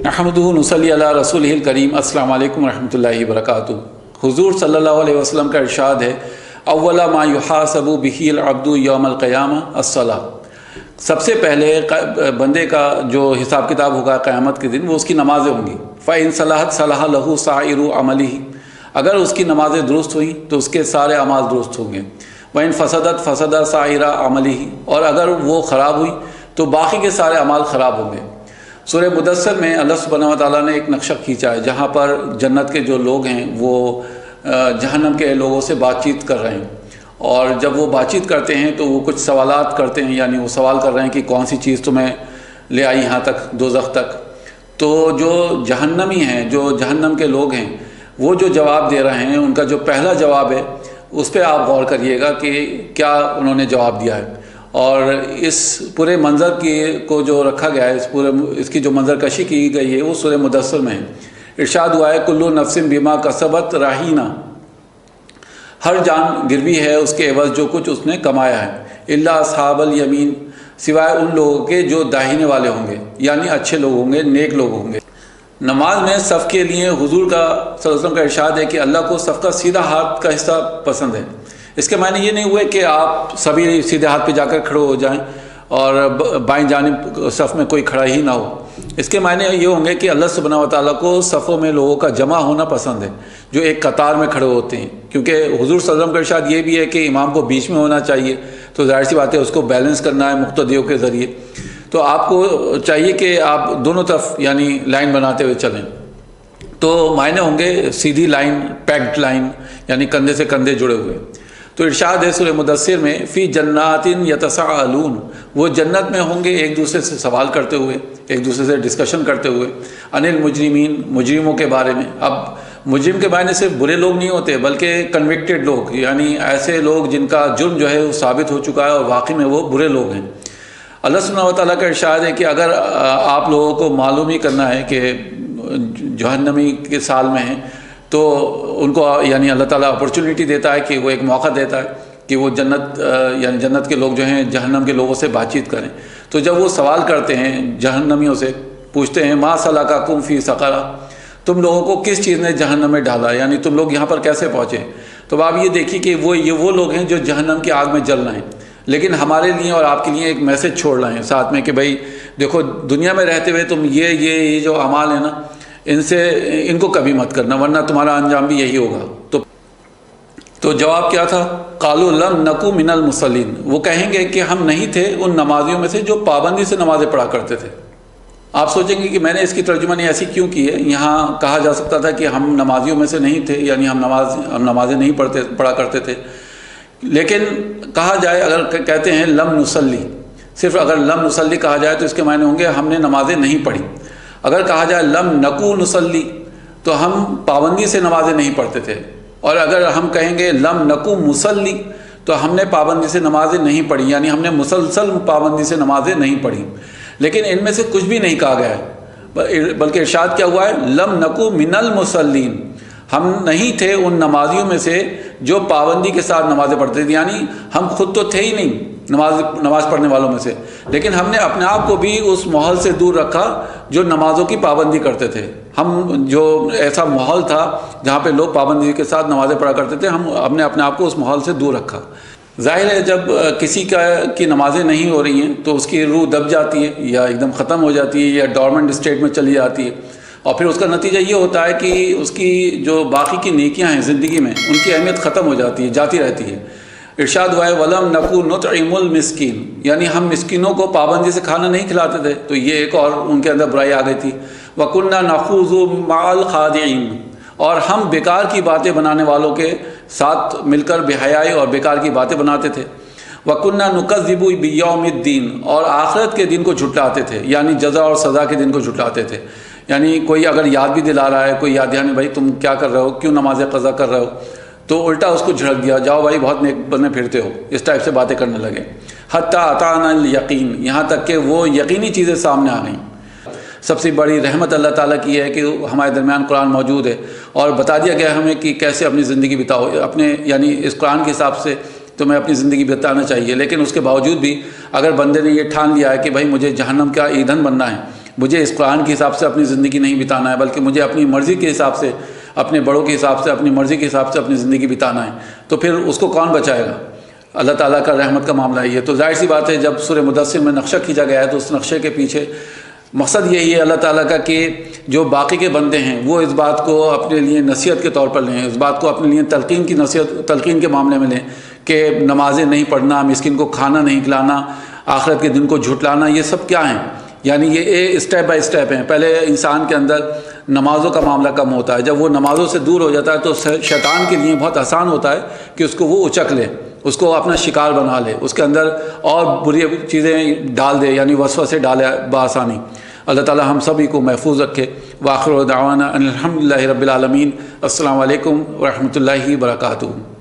نحمدہ نصلی علی رسولہ الکریم۔ السلام علیکم ورحمۃ اللہ وبرکاتہ۔ حضور صلی اللہ علیہ وسلم کا ارشاد ہے، اول ما یحاسب بہ العبد یوم القیامہ الصلاۃ۔ سب سے پہلے بندے کا جو حساب کتاب ہوگا قیامت کے دن وہ اس کی نمازیں ہوں گی۔ فإن صلحت صلح لہ سائر عملہ، اگر اس کی نمازیں درست ہوئیں تو اس کے سارے اعمال درست ہوں گے۔ وإن فسدت فسد سائر عملہ، اور اگر وہ خراب ہوئی تو باقی کے سارے اعمال خراب ہوں گے۔ سورہ مدثر میں اللہ سبحانہ و تعالیٰ نے ایک نقشہ کھینچا ہے جہاں پر جنت کے جو لوگ ہیں وہ جہنم کے لوگوں سے بات چیت کر رہے ہیں، اور جب وہ بات چیت کرتے ہیں تو وہ کچھ سوالات کرتے ہیں، یعنی وہ سوال کر رہے ہیں کہ کون سی چیز تمہیں لے آئی یہاں تک، دوزخ تک۔ تو جو جہنمی ہیں، جو جہنم کے لوگ ہیں، وہ جو جواب دے رہے ہیں ان کا جو پہلا جواب ہے اس پہ آپ غور کریے گا کہ کیا انہوں نے جواب دیا ہے۔ اور اس پورے منظر کو جو رکھا گیا ہے، اس کی جو منظر کشی کی گئی ہے وہ سورہ مدثر میں ہے۔ ارشاد ہوا ہے، کل نفس بما کسبت رہینہ، ہر جان گروی ہے اس کے عوض جو کچھ اس نے کمایا ہے۔ الا اصحاب الیمین، سوائے ان لوگوں کے جو داہنے والے ہوں گے، یعنی اچھے لوگ ہوں گے، نیک لوگ ہوں گے۔ نماز میں صف کے لیے حضور کا صلی اللہ علیہ وسلم کا ارشاد ہے کہ اللہ کو صف کا سیدھا ہاتھ کا حصہ پسند ہے۔ اس کے معنی یہ نہیں ہوئے کہ آپ سبھی سیدھے ہاتھ پہ جا کر کھڑے ہو جائیں اور بائیں جانب صف میں کوئی کھڑا ہی نہ ہو۔ اس کے معنی یہ ہوں گے کہ اللہ سبحانہ و تعالیٰ کو صفوں میں لوگوں کا جمع ہونا پسند ہے جو ایک قطار میں کھڑے ہوتے ہیں، کیونکہ حضور صلی اللہ علیہ وسلم کا ارشاد یہ بھی ہے کہ امام کو بیچ میں ہونا چاہیے، تو ظاہر سی بات ہے اس کو بیلنس کرنا ہے مقتدیوں کے ذریعے۔ تو آپ کو چاہیے کہ آپ دونوں طرف یعنی لائن بناتے ہوئے چلیں، تو معنی ہوں گے سیدھی لائن، پیکڈ لائن، یعنی کندھے سے کندھے جڑے ہوئے۔ تو ارشاد ہے سورہ مدثر میں، فی جنات یتساءلون، وہ جنت میں ہوں گے ایک دوسرے سے سوال کرتے ہوئے، ایک دوسرے سے ڈسکشن کرتے ہوئے، عن المجرمین، مجرموں کے بارے میں۔ اب مجرم کے معنی صرف برے لوگ نہیں ہوتے بلکہ کنوکٹڈ لوگ، یعنی ایسے لوگ جن کا جرم جو ہے وہ ثابت ہو چکا ہے اور واقعی میں وہ برے لوگ ہیں۔ اللہ سبحانہ و تعالیٰ کا ارشاد ہے کہ اگر آپ لوگوں کو معلوم ہی کرنا ہے کہ جہنمی کے سال میں ہیں تو ان کو یعنی اللہ تعالیٰ اپرچونٹی دیتا ہے کہ وہ ایک موقع دیتا ہے کہ وہ یعنی جنت کے لوگ جو ہیں جہنم کے لوگوں سے بات چیت کریں۔ تو جب وہ سوال کرتے ہیں جہنمیوں سے، پوچھتے ہیں، ما سلککم فی سقر، تم لوگوں کو کس چیز نے جہنم میں ڈالا، یعنی تم لوگ یہاں پر کیسے پہنچے؟ تو آپ یہ دیکھیے کہ وہ لوگ ہیں جو جہنم کی آگ میں جل رہے ہیں، لیکن ہمارے لیے اور آپ کے لیے ایک میسج چھوڑ رہے ہیں ساتھ میں کہ بھائی دیکھو، دنیا میں رہتے ہوئے تم یہ جو اعمال ہیں نا، ان کو کبھی مت کرنا ورنہ تمہارا انجام بھی یہی ہوگا۔ تو جواب کیا تھا؟ قالوا لم نکو من المصلین، وہ کہیں گے کہ ہم نہیں تھے ان نمازیوں میں سے جو پابندی سے نمازیں پڑھا کرتے تھے۔ آپ سوچیں گے کہ میں نے اس کی ترجمانی ایسی کیوں کی ہے؟ یہاں کہا جا سکتا تھا کہ ہم نمازیوں میں سے نہیں تھے، یعنی ہم نمازیں نہیں پڑھا کرتے تھے، لیکن کہا جائے اگر کہتے ہیں لم نصلی، صرف اگر لم نصلی کہا جائے تو اس کے معنی ہوں گے ہم نے نمازیں نہیں پڑھی۔ اگر کہا جائے لم نکو نصلی تو ہم پابندی سے نمازیں نہیں پڑھتے تھے، اور اگر ہم کہیں گے لم نکو مصلی تو ہم نے پابندی سے نمازیں نہیں پڑھی، یعنی ہم نے مسلسل پابندی سے نمازیں نہیں پڑھی۔ لیکن ان میں سے کچھ بھی نہیں کہا گیا ہے، بلکہ ارشاد کیا ہوا ہے، لم نکو من المصلین، ہم نہیں تھے ان نمازیوں میں سے جو پابندی کے ساتھ نمازیں پڑھتے تھے، یعنی ہم خود تو تھے ہی نہیں نماز پڑھنے والوں میں سے، لیکن ہم نے اپنے آپ کو بھی اس ماحول سے دور رکھا جو نمازوں کی پابندی کرتے تھے۔ ہم جو ایسا ماحول تھا جہاں پہ لوگ پابندی کے ساتھ نمازیں پڑھا کرتے تھے، ہم نے اپنے آپ کو اس ماحول سے دور رکھا۔ ظاہر ہے جب کسی کی نمازیں نہیں ہو رہی ہیں تو اس کی روح دب جاتی ہے یا ایک دم ختم ہو جاتی ہے یا ڈورمنٹ اسٹیٹ میں چلی جاتی ہے، اور پھر اس کا نتیجہ یہ ہوتا ہے کہ اس کی جو باقی کی نیکیاں ہیں زندگی میں ان کی اہمیت ختم ہو جاتی ہے، جاتی رہتی ہے۔ ارشاد ہوا ہے، وَلَمْ نَكُ نُطْعِمُ الْمِسْكِينَ، یعنی ہم مسکینوں کو پابندی سے کھانا نہیں کھلاتے تھے، تو یہ ایک اور ان کے اندر برائی آ گئی تھی۔ وَكُنَّا نَخُوضُ مَعَ الْخَاضِعِينَ، اور ہم بیکار کی باتیں بنانے والوں کے ساتھ مل کر بے حیائی اور بیکار کی باتیں بناتے تھے۔ وَكُنَّا نُكَذِّبُ بِيَوْمِ الدِّينِ، اور آخرت کے دن کو جھٹلاتے تھے، یعنی جزا اور سزا کے دن کو جھٹلاتے تھے۔ یعنی کوئی اگر یاد بھی دلا رہا ہے، کوئی یاد دہانی، بھائی تم کیا کر رہے ہو، کیوں نماز قضا کر رہے ہو، تو الٹا اس کو جھڑک دیا، جاؤ بھائی بہت نیک بنے پھرتے ہو، اس ٹائپ سے باتیں کرنے لگے۔ حتیٰ اتانا الیقین، یہاں تک کہ وہ یقینی چیزیں سامنے آ گئیں۔ سب سے بڑی رحمت اللہ تعالیٰ کی ہے کہ ہمارے درمیان قرآن موجود ہے اور بتا دیا گیا ہمیں کہ کیسے اپنی زندگی بتاؤ، اپنے یعنی اس قرآن کے حساب سے تمہیں اپنی زندگی بتانا چاہیے۔ لیکن اس کے باوجود بھی اگر بندے نے یہ ٹھان لیا ہے کہ بھائی مجھے جہنم کا ایندھن بننا ہے، مجھے اس قرآن کے حساب سے اپنی زندگی نہیں بتانا ہے، بلکہ مجھے اپنی مرضی کے حساب سے، اپنے بڑوں کے حساب سے، اپنی مرضی کے حساب سے اپنی زندگی بتانا ہے، تو پھر اس کو کون بچائے گا؟ اللہ تعالیٰ کا رحمت کا معاملہ ہے یہ۔ تو ظاہر سی بات ہے جب سورہ مدثر میں نقشہ کھینچا گیا ہے تو اس نقشے کے پیچھے مقصد یہی ہے اللہ تعالیٰ کا کہ جو باقی کے بندے ہیں وہ اس بات کو اپنے لیے نصیحت کے طور پر لیں، اس بات کو اپنے لیے تلقین کے معاملے میں لیں کہ نمازیں نہیں پڑھنا، مسکین کو کھانا نہیں کھلانا، آخرت کے دن کو جھٹلانا، یہ سب کیا ہیں؟ یعنی یہ اسٹیپ بائی اسٹیپ ہیں۔ پہلے انسان کے اندر نمازوں کا معاملہ کم ہوتا ہے، جب وہ نمازوں سے دور ہو جاتا ہے تو شیطان کے لیے بہت آسان ہوتا ہے کہ اس کو وہ اچک لے، اس کو اپنا شکار بنا لے، اس کے اندر اور بری چیزیں ڈال دے، یعنی وسوسے ڈالے بآسانی۔ اللہ تعالی ہم سبھی کو محفوظ رکھے۔ وآخر دعوانا ان الحمدللہ رب العالمین۔ السلام علیکم ورحمۃ اللہ وبرکاتہ۔